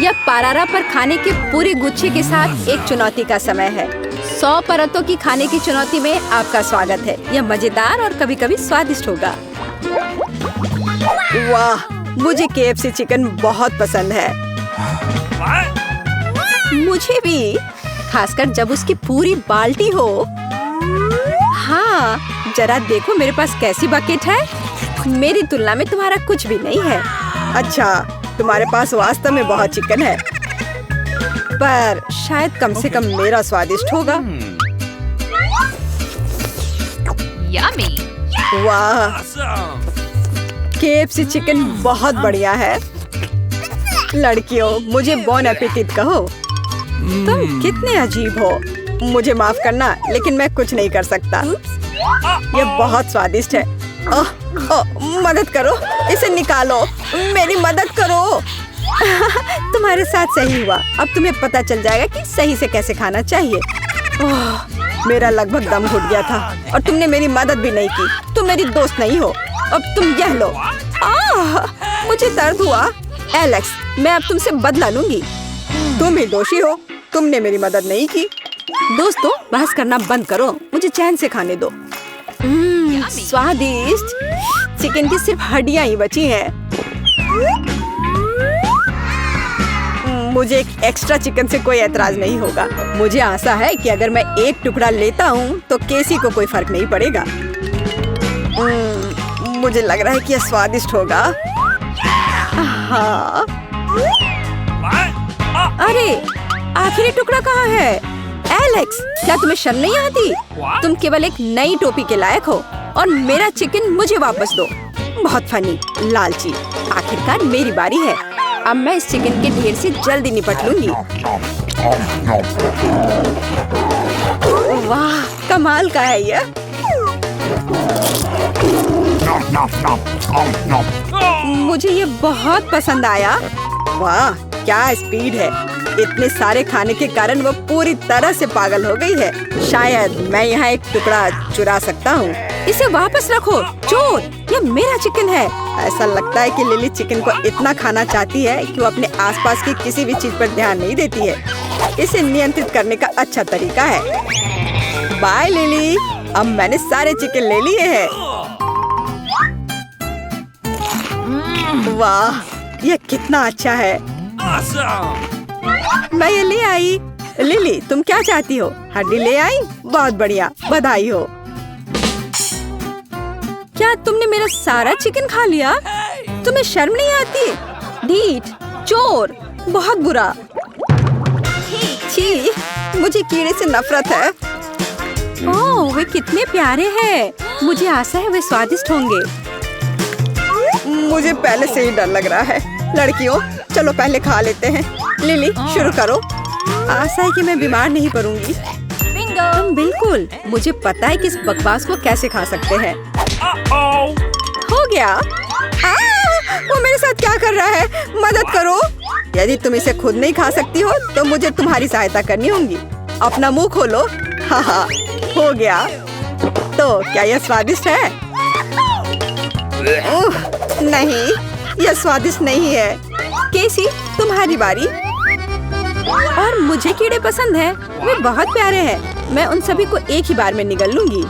यह परारा पर खाने के पूरे गुच्छे के साथ एक चुनौती का समय है। 100 परतों की खाने की चुनौती में आपका स्वागत है। यह मजेदार और कभी-कभी स्वादिष्ट होगा। वाह, मुझे KFC चिकन बहुत पसंद है। मुझे भी, खासकर जब उसकी पूरी बाल्टी हो। हाँ, जरा देखो मेरे पास कैसी बकेट है। मेरी तुलना में तुम्हारा कुछ भी नहीं है। अच्छा, तुम्हारे पास वास्तव में बहुत चिकन है, पर शायद कम से कम मेरा स्वादिष्ट होगा। यम्मी। वाह, KFC चिकन बहुत बढ़िया है। लड़कियों, मुझे बॉन एपेटिट कहो। तुम कितने अजीब हो। मुझे माफ करना, लेकिन मैं कुछ नहीं कर सकता। यह बहुत स्वादिष्ट है। मदद करो, इसे निकालो। मेरी मदद करो। तुम्हारे साथ सही हुआ। अब तुम्हें पता चल जाएगा कि सही से कैसे खाना चाहिए। मेरा लगभग दम घुट गया था और तुमने मेरी मदद भी नहीं की। तुम मेरी दोस्त नहीं हो। अब तुम यह लो। मुझे दर्द हुआ। एलेक्स, मैं अब तुमसे बदला लूंगी। तुम ही दोषी हो। तुमने मेरी मदद नहीं की। दोस्तों, बहस करना बंद करो। मुझे चैन से खाने दो। स्वादिष्ट। चिकन की सिर्फ हड्डियां ही बची हैं। मुझे एक एक्स्ट्रा चिकन से कोई एतराज नहीं होगा। मुझे आशा है कि अगर मैं एक टुकड़ा लेता हूँ तो केसी को कोई फर्क नहीं पड़ेगा। मुझे लग रहा है कि यह स्वादिष्ट होगा। हाँ। अरे, आखिरी टुकड़ा कहाँ है? एलेक्स, क्या तुम्हें शर्म नहीं आती? तुम केवल एक नई टोपी के लायक हो और मेरा चिकन मुझे वापस दो। बहुत फनी, लालची। आखिरकार मेरी बारी है। अब मैं इस चिकन के ढेर से जल्दी निपट लूंगी। वाह, कमाल का है यह। मुझे ये बहुत पसंद आया। वाह, क्या स्पीड है। इतने सारे खाने के कारण वो पूरी तरह से पागल हो गई है। शायद मैं यहाँ एक टुकड़ा चुरा सकता हूँ। इसे वापस रखो, चोर। यह मेरा चिकन है। ऐसा लगता है कि लिली चिकन को इतना खाना चाहती है कि वो अपने आसपास की किसी भी चीज पर ध्यान नहीं देती है। इसे नियंत्रित करने का अच्छा तरीका है। बाय लिली, अब मैंने सारे चिकन ले लिए हैं। वाह, यह कितना अच्छा है। मैं ये ले आई। लिली, तुम क्या चाहती हो? हड्डी ले आई? बहुत बढ़िया, बधाई हो। क्या तुमने मेरा सारा चिकन खा लिया? तुम्हें शर्म नहीं आती? ढीठ, चोर, बहुत बुरा। छी, मुझे कीड़े से नफरत है। ओह, वे कितने प्यारे हैं। मुझे आशा है वे स्वादिष्ट होंगे। मुझे पहले से ही डर लग रहा है। लड़कियों, चलो पहले खा लेते हैं। लिली, शुरू करो। आशा है कि मैं बीमार नहीं पड़ूंगी। बिल्कुल, मुझे पता है कि इस बकवास को कैसे खा सकते हैं। हो गया। वो मेरे साथ क्या कर रहा है? मदद करो। यदि तुम इसे खुद नहीं खा सकती हो तो मुझे तुम्हारी सहायता करनी होगी। अपना मुंह खोलो। हाँ, हो गया। तो क्या यह स्वादिष्ट है? नहीं, यह स्वादिष्ट नहीं है। केसी, तुम्हारी बारी। और मुझे कीड़े पसंद हैं। वे बहुत प्यारे हैं। मैं उन सभी को एक ही बार में निगल लूंगी।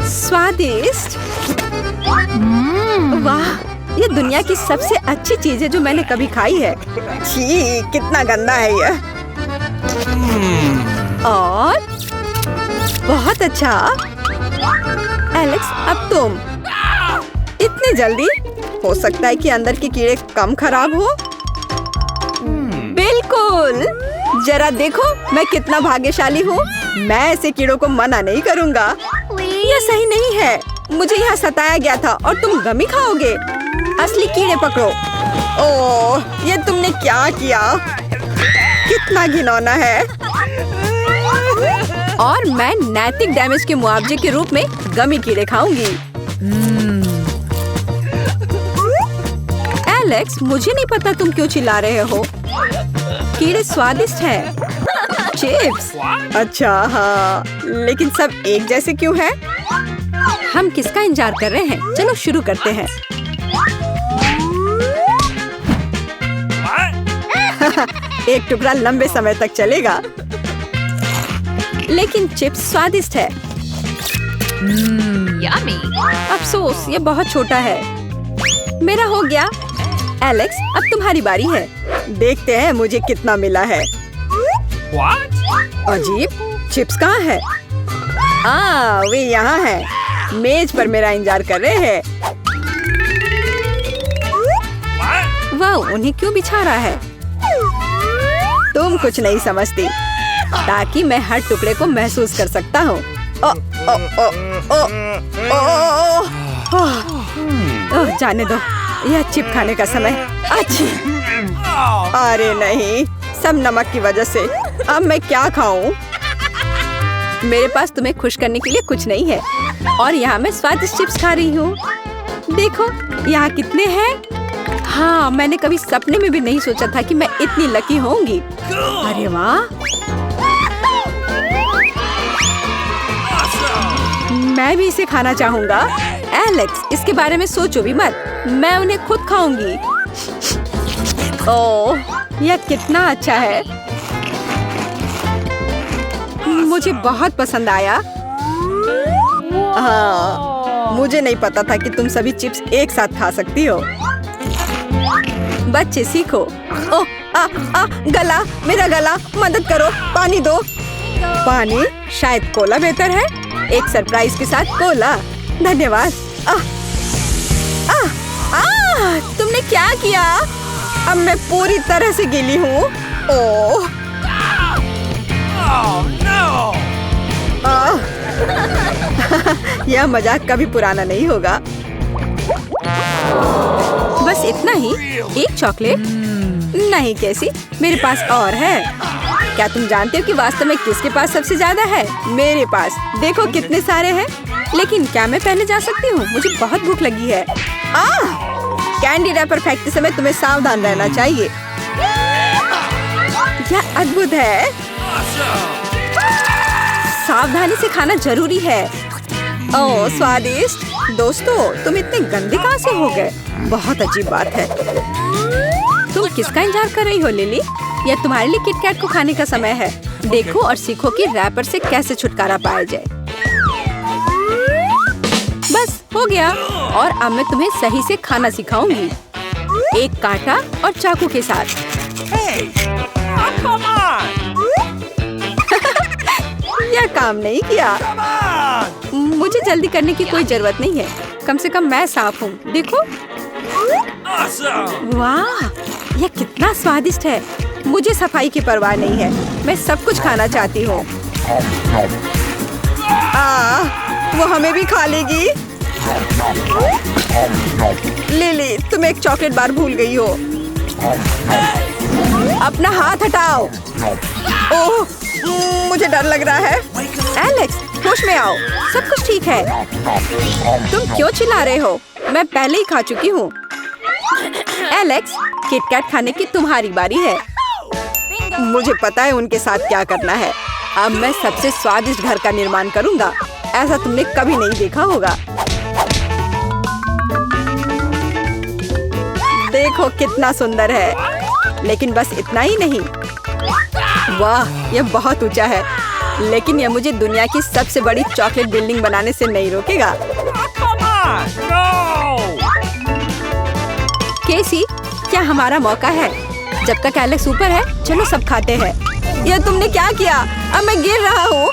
स्वादिष्ट। वाह, ये दुनिया की सबसे अच्छी चीज है जो मैंने कभी खाई है। छी, कितना गंदा है यह। और बहुत अच्छा। एलेक्स, अब तुम। इतनी जल्दी? हो सकता है कि अंदर के कीड़े कम खराब हो। बिल्कुल। जरा देखो मैं कितना भाग्यशाली हूँ। मैं ऐसे कीड़ों को मना नहीं करूँगा। यह सही नहीं है। मुझे यहाँ सताया गया था और तुम गमी खाओगे। असली कीड़े पकड़ो। ओह, ये तुमने क्या किया? कितना घिनौना है। और मैं नैतिक डैमेज के मुआवजे के रूप में गमी कीड़े खाऊंगी। एलेक्स, मुझे नहीं पता तुम क्यों चिल्ला रहे हो। कीड़े स्वादिष्ट हैं। चिप्स। अच्छा, हाँ, लेकिन सब एक जैसे क्यों हैं? हम किसका इंतजार कर रहे हैं? चलो शुरू करते हैं। एक टुकड़ा लंबे समय तक चलेगा। लेकिन चिप्स स्वादिष्ट है। अफसोस, ये बहुत छोटा है। मेरा हो गया। एलेक्स, अब तुम्हारी बारी है। देखते हैं मुझे कितना मिला है। अजीब, चिप्स कहाँ है? वे यहाँ हैं। मेज पर मेरा इंतजार कर रहे हैं। वाह, उन्हें क्यों बिछा रहा है? तुम कुछ नहीं समझती, ताकि मैं हर टुकड़े को महसूस कर सकता हूँ। जाने दो, यह चिप खाने का समय। अच्छी। अरे नहीं, सब नमक की वजह से। अब मैं क्या खाऊं? मेरे पास तुम्हें खुश करने के लिए कुछ नहीं है, और यहाँ मैं स्वादिष्ट चिप्स खा रही हूँ। देखो यहाँ कितने हैं। हाँ, मैंने कभी सपने में भी नहीं सोचा था कि मैं इतनी लकी होंगी। अरे वाह, मैं भी इसे खाना चाहूँगा। एलेक्स, इसके बारे में सोचो भी मत, मैं उन्हें खुद खाऊंगी। ओह, यह कितना अच्छा है। मुझे बहुत पसंद आया। हाँ, मुझे नहीं पता था कि तुम सभी चिप्स एक साथ खा सकती हो। बच्चे सीखो। ओह, गला, मेरा गला, मदद करो, पानी दो। पानी? शायद कोला बेहतर है। एक सरप्राइज के साथ कोला। धन्यवाद। तुमने क्या किया? अब मैं पूरी तरह से गीली हूँ। ओह, यह मजाक कभी पुराना नहीं होगा। बस इतना ही? एक चॉकलेट? नहीं कैसी, मेरे पास और है। क्या तुम जानते हो कि वास्तव में किसके पास सबसे ज्यादा है? मेरे पास। देखो कितने सारे हैं। लेकिन क्या मैं पहले जा सकती हूँ? मुझे बहुत भूख लगी है। कैंडी रैपर फेंकते समय तुम्हें सावधान रहना चाहिए। यह अद्भुत है। सावधानी से खाना जरूरी है। ओह, स्वादिष्ट। दोस्तों, तुम इतने गंदे कहाँ से हो गए? बहुत अजीब बात है। तुम किसका इंतजार कर रही हो लिली? यह तुम्हारे लिए किटकैट को खाने का समय है। देखो और सीखो कि रैपर से कैसे छुटकारा पाया जाए। बस हो गया, और अब मैं तुम्हें सही से खाना सिखाऊंगी। एक कांटा और चाकू के साथ। यह काम नहीं किया। मुझे जल्दी करने की कोई जरूरत नहीं है। कम से कम मैं साफ हूँ। देखो। वाह, यह कितना स्वादिष्ट है। मुझे सफाई की परवाह नहीं है। मैं सब कुछ खाना चाहती हूँ। वो हमें भी खा लेगी। लिली, तुम एक चॉकलेट बार भूल गई हो। अपना हाथ हटाओ। ओह, मुझे डर लग रहा है। एलेक्स, होश में आओ। सब कुछ ठीक है। तुम क्यों चिल्ला रहे हो? मैं पहले ही खा चुकी हूँ। एलेक्स, किटकैट खाने की तुम्हारी बारी है। मुझे पता है उनके साथ क्या करना है। अब मैं सबसे स्वादिष्ट घर का निर्माण करूँगा। ऐसा तुमने कभी नहीं देखा होगा। देखो कितना सुंदर है। लेकिन बस इतना ही नहीं। वाह, यह बहुत ऊंचा है। लेकिन यह मुझे दुनिया की सबसे बड़ी चॉकलेट बिल्डिंग बनाने से नहीं रोकेगा। केसी, क्या हमारा मौका है? जब तक एलेक्स ऊपर है, चलो सब खाते हैं। यह तुमने क्या किया? अब मैं गिर रहा हूँ।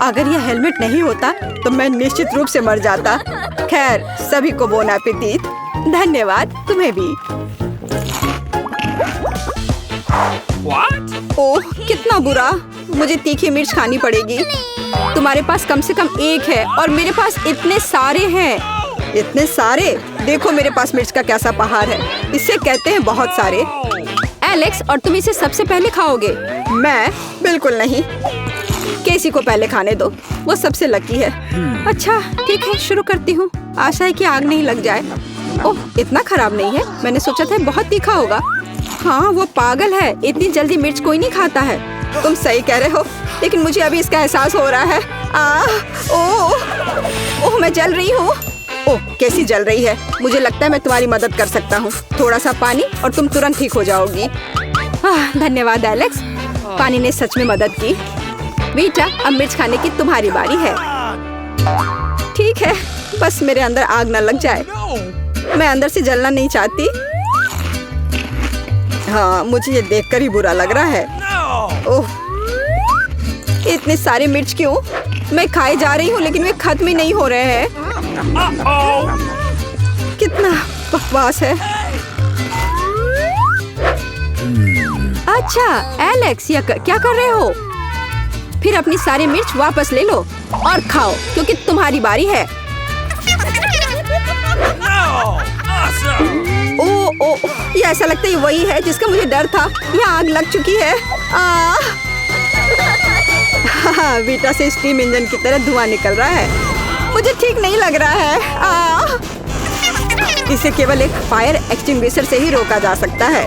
अगर यह हेलमेट नहीं होता तो मैं निश्चित रूप से मर जाता। खैर, सभी को बोन एपेटिट। धन्यवाद, तुम्हें भी। ओह, कितना बुरा। मुझे तीखी मिर्च खानी पड़ेगी। तुम्हारे पास कम से कम एक है और मेरे पास इतने सारे हैं। इतने सारे? देखो मेरे पास मिर्च का कैसा पहाड़ है। इसे कहते हैं बहुत सारे। एलेक्स, और तुम इसे सबसे पहले खाओगे? मैं? बिल्कुल नहीं। केसी को पहले खाने दो, वो सबसे लकी है। अच्छा ठीक है, शुरू करती हूँ। आशा है कि आग नहीं लग जाए। ओह, इतना खराब नहीं है। मैंने सोचा था बहुत तीखा होगा। हाँ, वो पागल है। इतनी जल्दी मिर्च कोई नहीं खाता है। तुम सही कह रहे हो, लेकिन मुझे अभी इसका एहसास हो रहा है। ओह, मैं जल रही हूँ। ओह, कैसी जल रही है। मुझे लगता है मैं तुम्हारी मदद कर सकता हूँ। थोड़ा सा पानी और तुम तुरंत ठीक हो जाओगी। धन्यवाद एलेक्स, पानी ने सच में मदद की। वीटा, अब मिर्च खाने की तुम्हारी बारी है। ठीक है, बस मेरे अंदर आग न लग जाए। मैं अंदर से जलना नहीं चाहती। हाँ, मुझे ये देखकर ही बुरा लग रहा है। ओह, इतने सारे मिर्च क्यों? मैं खाए जा रही हूँ लेकिन वे खत्म ही नहीं हो रहे हैं। कितना बकवास है। अच्छा एलेक्स, क्या कर रहे हो? फिर अपनी सारी मिर्च वापस ले लो और खाओ क्योंकि तुम्हारी बारी है। ओ, ये ऐसा लगता है वही है जिसका मुझे डर था। यहाँ आग लग चुकी है। वीटा से स्टीम इंजन की तरह धुआं निकल रहा है। मुझे ठीक नहीं लग रहा है। इसे केवल एक फायर एक्सटिंग्विशर से ही रोका जा सकता है।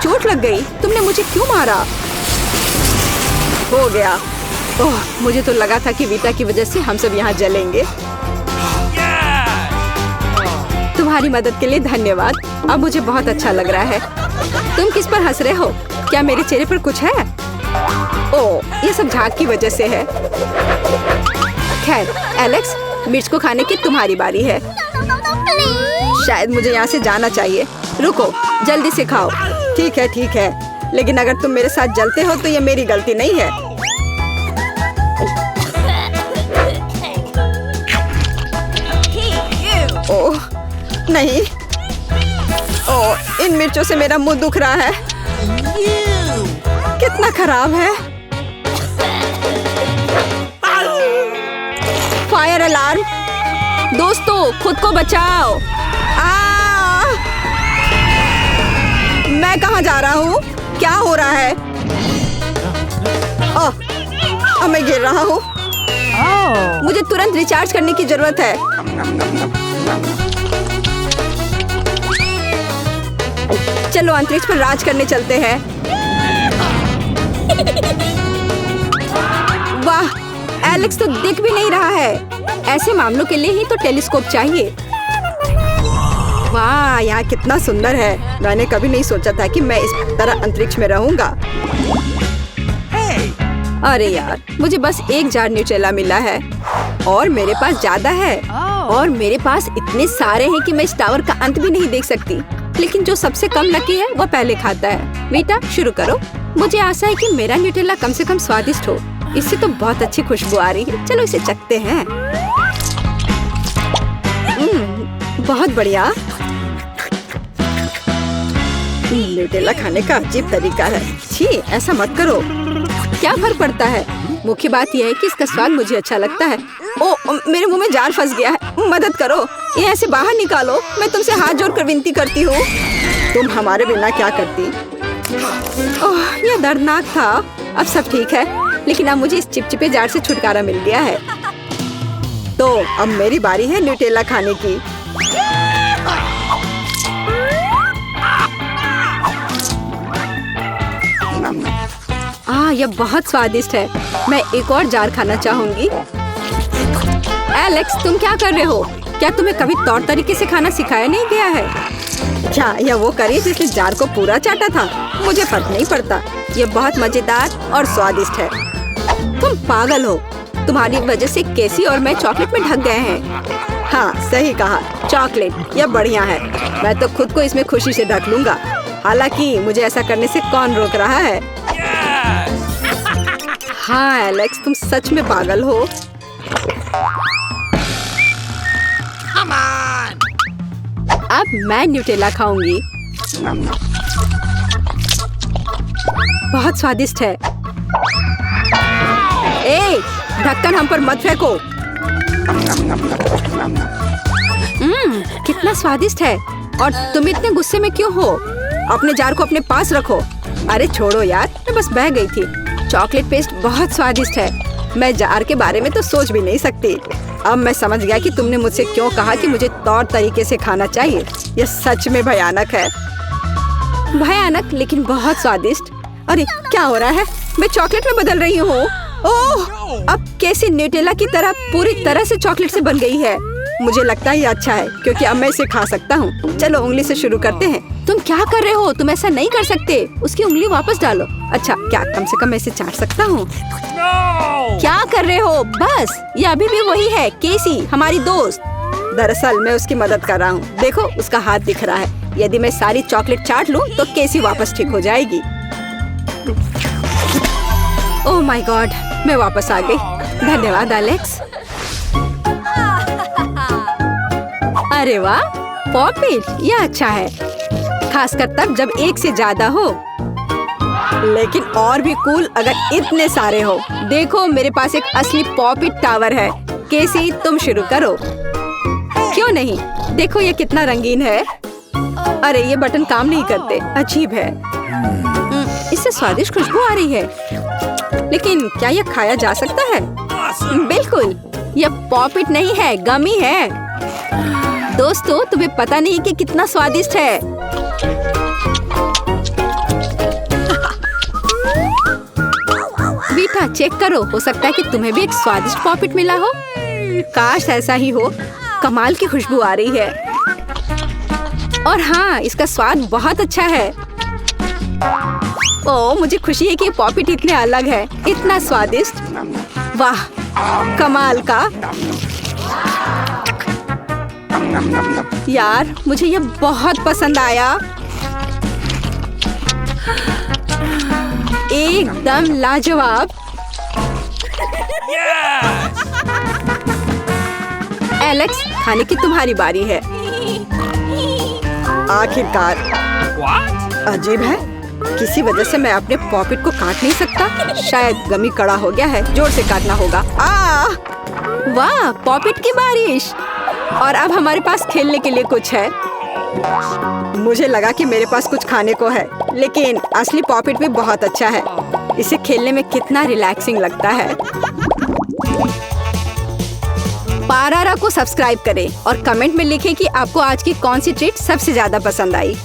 चोट लग गई। तुमने मुझे क्यों मारा? हो गया। ओह, मुझे तो लगा था कि वीटा की वजह से हम सब यहाँ जलेंगे। तुम्हारी मदद के लिए धन्यवाद। अब मुझे बहुत अच्छा लग रहा है। तुम किस पर हंस रहे हो? क्या मेरे चेहरे पर कुछ है? ओह, ये सब झाग की वजह से है। खैर एलेक्स, मिर्च को खाने की तुम्हारी बारी है। शायद मुझे यहाँ से जाना चाहिए। रुको, जल्दी से खाओ। ठीक है, लेकिन अगर तुम मेरे साथ जलते हो तो ये मेरी गलती नहीं है। ओह नहीं। ओह, इन मिर्चों से मेरा मुंह दुख रहा है। कितना खराब है। Fire alarm! दोस्तों, खुद को बचाओ। मैं कहाँ जा रहा हूँ? क्या हो रहा है? अब मैं गिर रहा हूँ। मुझे तुरंत रिचार्ज करने की जरूरत है। चलो अंतरिक्ष पर राज करने चलते हैं। वाह, एलेक्स तो दिख भी नहीं रहा है। ऐसे मामलों के लिए ही तो टेलीस्कोप चाहिए। वाह, यहाँ कितना सुंदर है। मैंने कभी नहीं सोचा था कि मैं इस तरह अंतरिक्ष में रहूंगा। अरे यार, मुझे बस एक जार न्यूट्रेला मिला है और मेरे पास ज्यादा है। और मेरे पास इतने सारे हैं कि मैं इस टावर का अंत भी नहीं देख सकती। लेकिन जो सबसे कम लकी है वो पहले खाता है। वीटा, शुरू करो। मुझे आशा है कि मेरा न्यूट्रेला कम से कम स्वादिष्ट हो। इससे तो बहुत अच्छी खुशबू आ रही है। चलो इसे चखते हैं। बहुत बढ़िया। न्यूटेला खाने का अजीब तरीका है। छी, ऐसा मत करो। क्या फर्क पड़ता है? मुख्य बात यह है कि इसका स्वाद मुझे अच्छा लगता है। ओह, मेरे मुंह में जार फंस गया है। मदद करो, ये ऐसे बाहर निकालो। मैं तुमसे हाथ जोड़कर विनती करती हूँ। तुम हमारे बिना क्या करती? ओह, यह दर्दनाक था। अब सब ठीक है, लेकिन अब मुझे इस चिपचिपे जार से छुटकारा मिल गया है। तो अब मेरी बारी है न्यूटेला खाने की। यह बहुत स्वादिष्ट है। मैं एक और जार खाना चाहूंगी। एलेक्स, तुम क्या कर रहे हो? क्या तुम्हें कभी तौर तरीके से खाना सिखाया नहीं गया है? क्या यह वो करी जिसने जार को पूरा चाटा था? मुझे फर्क नहीं पड़ता। यह बहुत मजेदार और स्वादिष्ट है। तुम पागल हो। तुम्हारी वजह से केसी और मैं चॉकलेट में ढक गए हैं। हाँ, सही कहा, चॉकलेट। यह बढ़िया है। मैं तो खुद को इसमें खुशी से ढक लूंगा। हालांकि मुझे ऐसा करने से कौन रोक रहा है? हाँ एलेक्स, तुम सच में पागल हो। अब मैं न्यूटेला खाऊंगी। बहुत स्वादिष्ट है। ए, ढक्कन हम पर मत फेंको। कितना स्वादिष्ट है। और तुम इतने गुस्से में क्यों हो? अपने जार को अपने पास रखो। अरे छोड़ो यार, मैं बस बह गई थी। चॉकलेट पेस्ट बहुत स्वादिष्ट है। मैं जार के बारे में तो सोच भी नहीं सकती। अब मैं समझ गया कि तुमने मुझसे क्यों कहा कि मुझे तौर तरीके से खाना चाहिए। यह सच में भयानक है। भयानक लेकिन बहुत स्वादिष्ट। अरे क्या हो रहा है? मैं चॉकलेट में बदल रही हूँ। ओह, अब कैसे न्यूटेला की तरह पूरी तरह से चॉकलेट से बन गई है। मुझे लगता है ये अच्छा है क्योंकि अब मैं इसे खा सकता हूँ। चलो उंगली से शुरू करते हैं। तुम क्या कर रहे हो? तुम ऐसा नहीं कर सकते। उसकी उंगली वापस डालो। अच्छा, क्या कम से कम मैं इसे चाट सकता हूँ? क्या कर रहे हो? बस, ये अभी भी वही है, केसी, हमारी दोस्त। दरअसल मैं उसकी मदद कर रहा हूँ। देखो उसका हाथ दिख रहा है। यदि मैं सारी चॉकलेट चाट लूँ तो केसी वापस ठीक हो जाएगी। ओह माय गॉड, मैं वापस आ गई। धन्यवाद एलेक्स। अरे वाह, पॉपिट, ये अच्छा है, खासकर तब जब एक से ज्यादा हो। लेकिन और भी कूल अगर इतने सारे हो। देखो मेरे पास एक असली पॉपिट टावर है। केसी तुम शुरू करो। क्यों नहीं? देखो ये कितना रंगीन है। अरे ये बटन काम नहीं करते, अजीब है। इससे स्वादिष्ट खुशबू आ रही है। लेकिन क्या ये खाया जा सकता है? बिल्कुल, ये पॉपिट नहीं है, गमी है। दोस्तों तुम्हें पता नहीं कि कितना स्वादिष्ट है। बीटा चेक करो, हो सकता है कि तुम्हें भी एक स्वादिष्ट पॉपिट मिला हो। काश ऐसा ही हो। कमाल की खुशबू आ रही है। और हाँ, इसका स्वाद बहुत अच्छा है। ओह, मुझे खुशी है कि ये पॉपिट इतने अलग है, इतना स्वादिष्ट। वाह, कमाल का। यार मुझे ये बहुत पसंद आया। एकदम लाजवाब। एलेक्स, खाने की तुम्हारी बारी है। आखिरकार। अजीब है, किसी वजह से मैं अपने पॉपिट को काट नहीं सकता। शायद गमी कड़ा हो गया है, जोर से काटना होगा। वाह, पॉपिट की बारिश। और अब हमारे पास खेलने के लिए कुछ है। मुझे लगा कि मेरे पास कुछ खाने को है, लेकिन असली पॉपिट भी बहुत अच्छा है। इसे खेलने में कितना रिलैक्सिंग लगता है। पारारा को सब्सक्राइब करें और कमेंट में लिखें कि आपको आज की कौन सी ट्रीट सबसे ज्यादा पसंद आई।